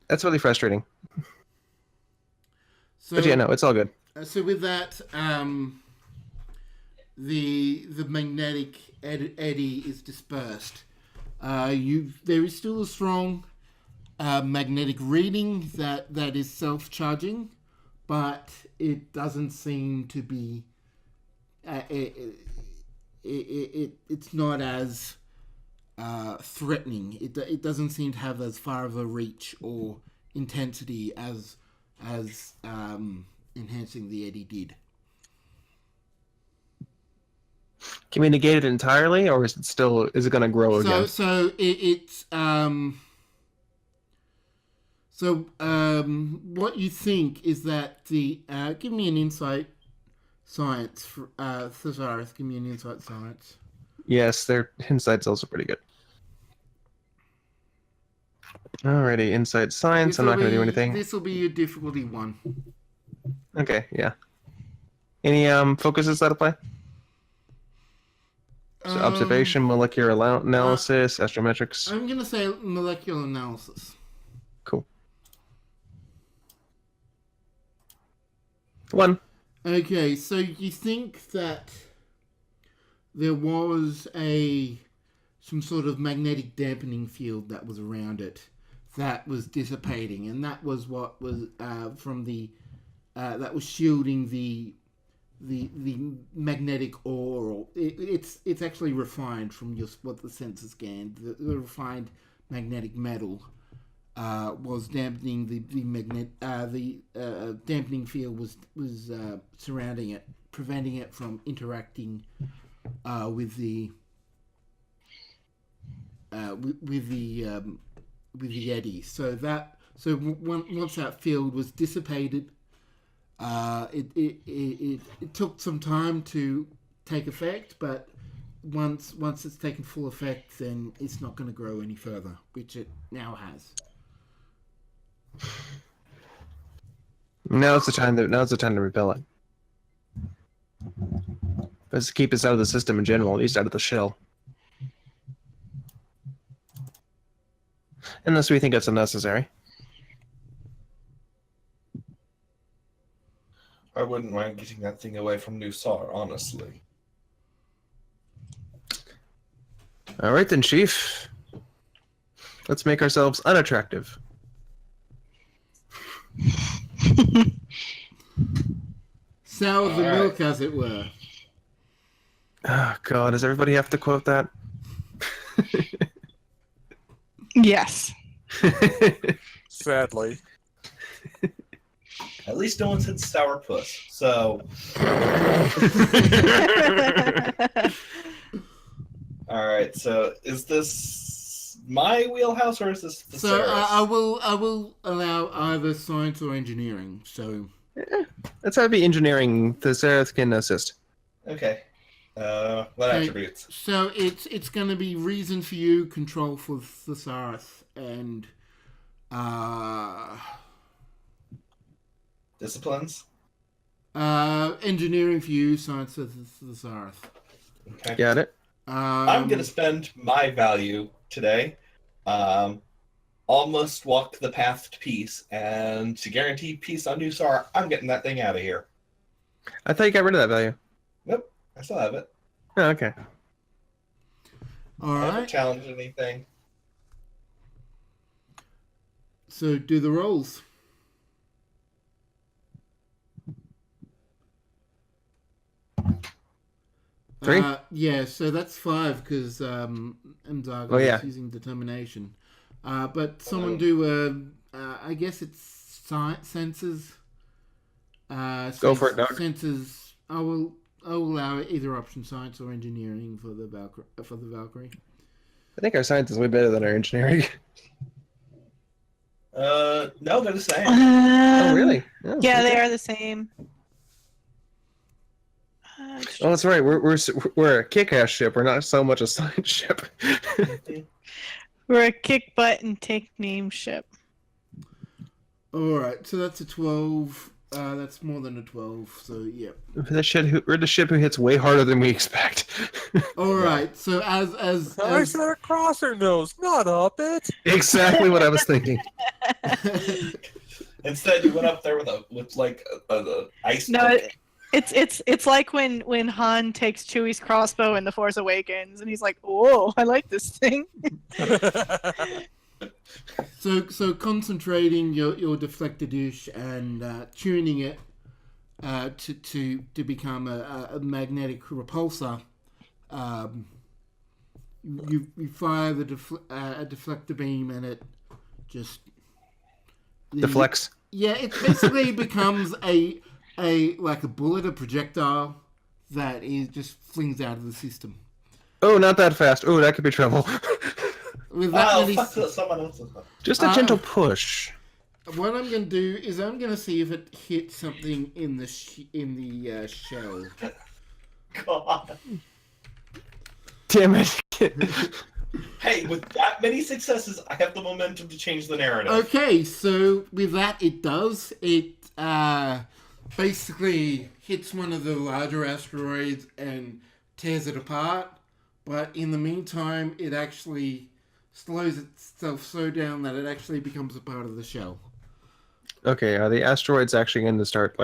That's really frustrating. So, But yeah, no, it's all good. So with that, the magnetic eddy is dispersed. There is still a strong magnetic reading that is self-charging, but it doesn't seem to be. It's not as threatening. It doesn't seem to have as far of a reach or intensity as enhancing the eddy did. Can we negate it entirely, or is it going to grow again? What you think is that the give me an insight science for Thesaurus. Give me an insight science. Yes, their insight's also pretty good. Alrighty, insight science. I'm not going to do anything. This will be your difficulty 1. Okay, yeah. Any focuses that apply? So observation, molecular analysis, astrometrics. I'm going to say molecular analysis. Cool. 1. Okay, so you think that there was some sort of magnetic dampening field that was around it that was dissipating, and that was what was that was shielding the magnetic ore. It's actually refined from what the sensor scanned. The refined magnetic metal was dampening the dampening field was surrounding it, preventing it from interacting with the eddy. So once that field was dissipated, it took some time to take effect, but once it's taken full effect, then it's not going to grow any further, which it now has. Now's the time to repel it. Let's keep us out of the system in general, at least out of the shell. Unless we think it's unnecessary. I wouldn't mind getting that thing away from Nusar, honestly. All right then, Chief. Let's make ourselves unattractive. Sour the milk, as it were. Oh God, does everybody have to quote that? Yes. Sadly. At least no one said sourpuss, so... Alright, so is this my wheelhouse, or is this the So Sarah's? I will allow either science or engineering. So Let's have it be engineering. The Seraph can assist. Okay. What Okay. attributes? So it's going to be reason for you, control for Thesaurus, and Disciplines? engineering for you, science for Thesaurus. Okay. Got it. I'm going to spend my value today. Almost walk the path to peace, and to guarantee peace on Nusar, I'm getting that thing out of here. I thought you got rid of that value. Nope, I still have it. Oh, okay. All I haven't right. challenged anything. So do the rolls. Three? Yeah, so that's 5 because Mzaga is using determination. But someone do I guess it's senses. Go for it, Doc. Senses. I'll allow either option, science or engineering for the Valkyrie. I think our science is way better than our engineering. No, they're the same. Oh, really? Oh, Yeah, okay. they are the same. Oh, that's right. We're a kick-ass ship. We're not so much a science ship. We're a kick butt and take name ship. All right, so that's a 12. That's more than a 12. So yeah. We're the ship who hits way harder than we expect. All right, so as I said across her nose, not up it. Exactly what I was thinking. Instead, you went up there with like a ice. No, pick. it's like when Han takes Chewie's crossbow in The Force Awakens, and he's like, "Whoa, I like this thing." So concentrating your deflector dish and tuning it to become a magnetic repulsor. You fire a deflector beam and it just Deflects. Yeah, it basically becomes a like a bullet, a projectile that is just flings out of the system. Oh, not that fast. Oh, that could be trouble. With that Oh, many, fuck someone else's. Just a gentle push. what I'm going to do is I'm going to see if it hits something in the shell. God. Damn it. Hey, with that many successes, I have the momentum to change the narrative. Okay, so with that, it does. It basically hits one of the larger asteroids and tears it apart. But in the meantime, it actually slows itself so down that it actually becomes a part of the shell. Okay, are the asteroids actually going to start,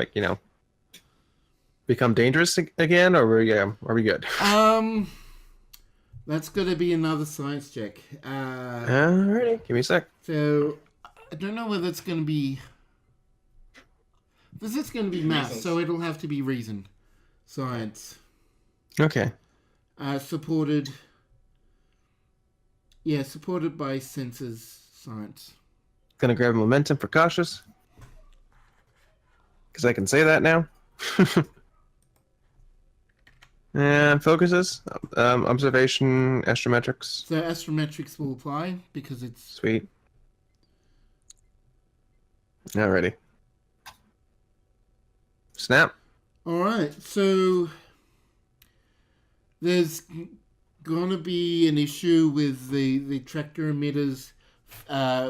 become dangerous again, or are we good? That's going to be another science check. Alrighty, give me a sec. So, I don't know whether it's going to be... This is going to be math, so it'll have to be reason. Science. Okay. Supported by senses science. Gonna grab momentum for cautious. Because I can say that now. And focuses. Observation, astrometrics. So astrometrics will apply because it's... Sweet. Alrighty. Snap. Alright, so there's gonna be an issue with the tractor emitters,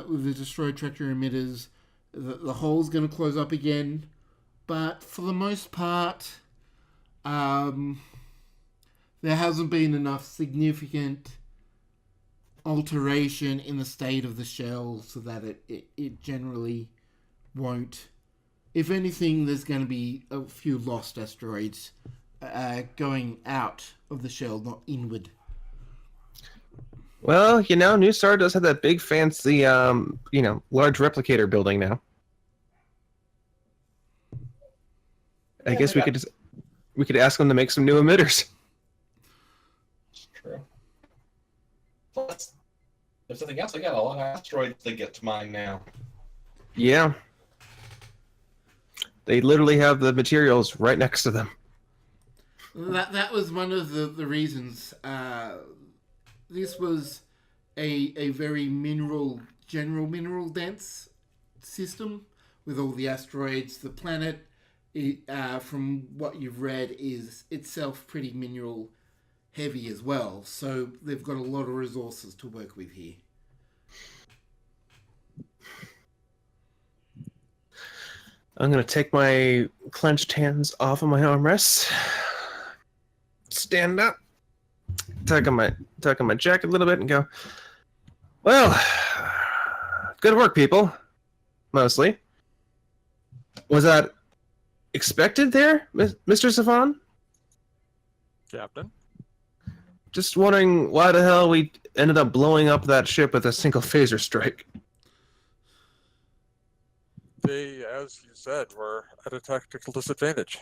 with the destroyed tractor emitters. The hole's gonna close up again, but for the most part, there hasn't been enough significant alteration in the state of the shell so that it generally won't. If anything, there's going to be a few lost asteroids going out of the shell, not inward. Well, New Star does have that big fancy, large replicator building now. I guess we could ask them to make some new emitters. True. Plus, there's something else. I got a lot of asteroids that get to mine now. Yeah. They literally have the materials right next to them. That was one of the reasons. This was a very general mineral dense system with all the asteroids. The planet, from what you've read, is itself pretty mineral heavy as well. So they've got a lot of resources to work with here. I'm going to take my clenched hands off of my armrests. Stand up. Tuck on my jacket a little bit and go, well, good work, people. Mostly. Was that expected there, Mr. Savon? Captain? Just wondering why the hell we ended up blowing up that ship with a single phaser strike. They, as you said, were at a tactical disadvantage.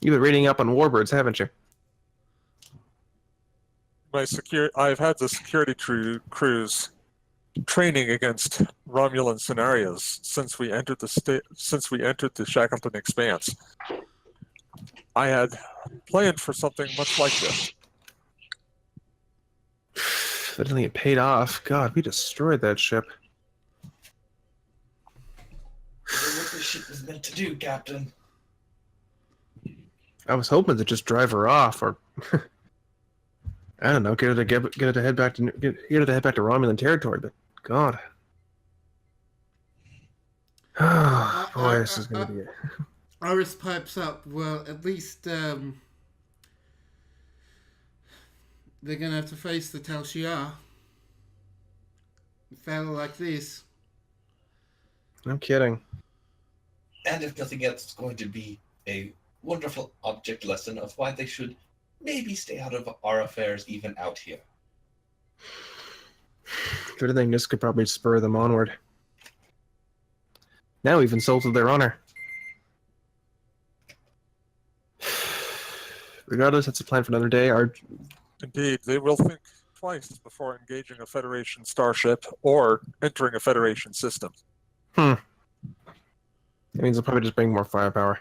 You've been reading up on warbirds, haven't you? I've had the security crews training against Romulan scenarios since we entered the Shackleton Expanse. I had planned for something much like this. If only it paid off. God, we destroyed that ship. What this shit was meant to do, Captain. I was hoping to just drive her off, or I don't know, get her to head back to Romulan territory. But God, oh boy, this is gonna be it. Iris pipes up. Well, at least they're gonna have to face the Tal Shiar. fell like this. No kidding. And if nothing else, it's going to be a wonderful object lesson of why they should maybe stay out of our affairs even out here. If anything, this could probably spur them onward. Now we've insulted their honor. Regardless, that's a plan for another day. Indeed, they will think twice before engaging a Federation starship or entering a Federation system. That means they'll probably just bring more firepower.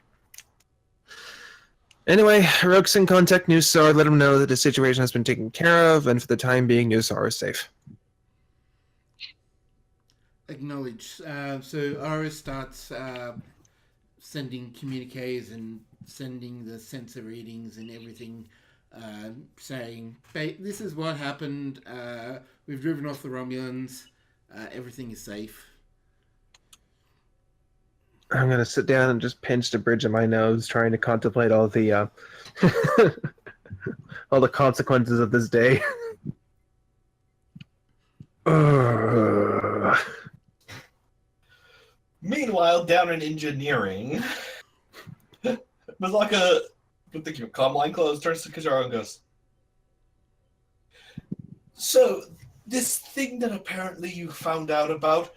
Anyway, Rogue's in contact Nusar. Let him know that the situation has been taken care of, and for the time being, Nusar is safe. Acknowledge. So Aris starts sending communiques and sending the sensor readings and everything, saying, this is what happened. We've driven off the Romulans. Everything is safe. I'm gonna sit down and just pinch the bridge of my nose, trying to contemplate all the all the consequences of this day. Meanwhile, down in engineering, Mazaka, with the comm line closed, turns to Kajaro and goes, "So, this thing that apparently you found out about,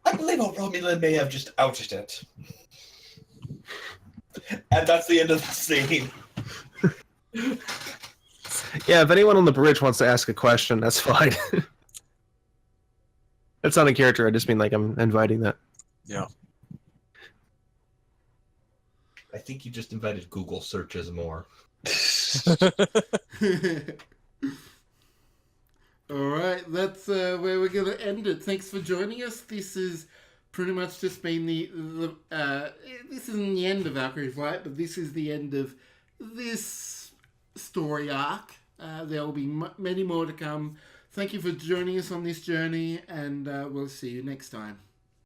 I believe a Romulan may have just outed it." And that's the end of the scene. Yeah, if anyone on the bridge wants to ask a question, that's fine. That's not a character, I just mean like I'm inviting that. Yeah. I think you just invited Google searches more. All right, that's where we're going to end it. Thanks for joining us. This is pretty much just been this isn't the end of Valkyrie Flight, but this is the end of this story arc. There will be many more to come. Thank you for joining us on this journey, and we'll see you next time.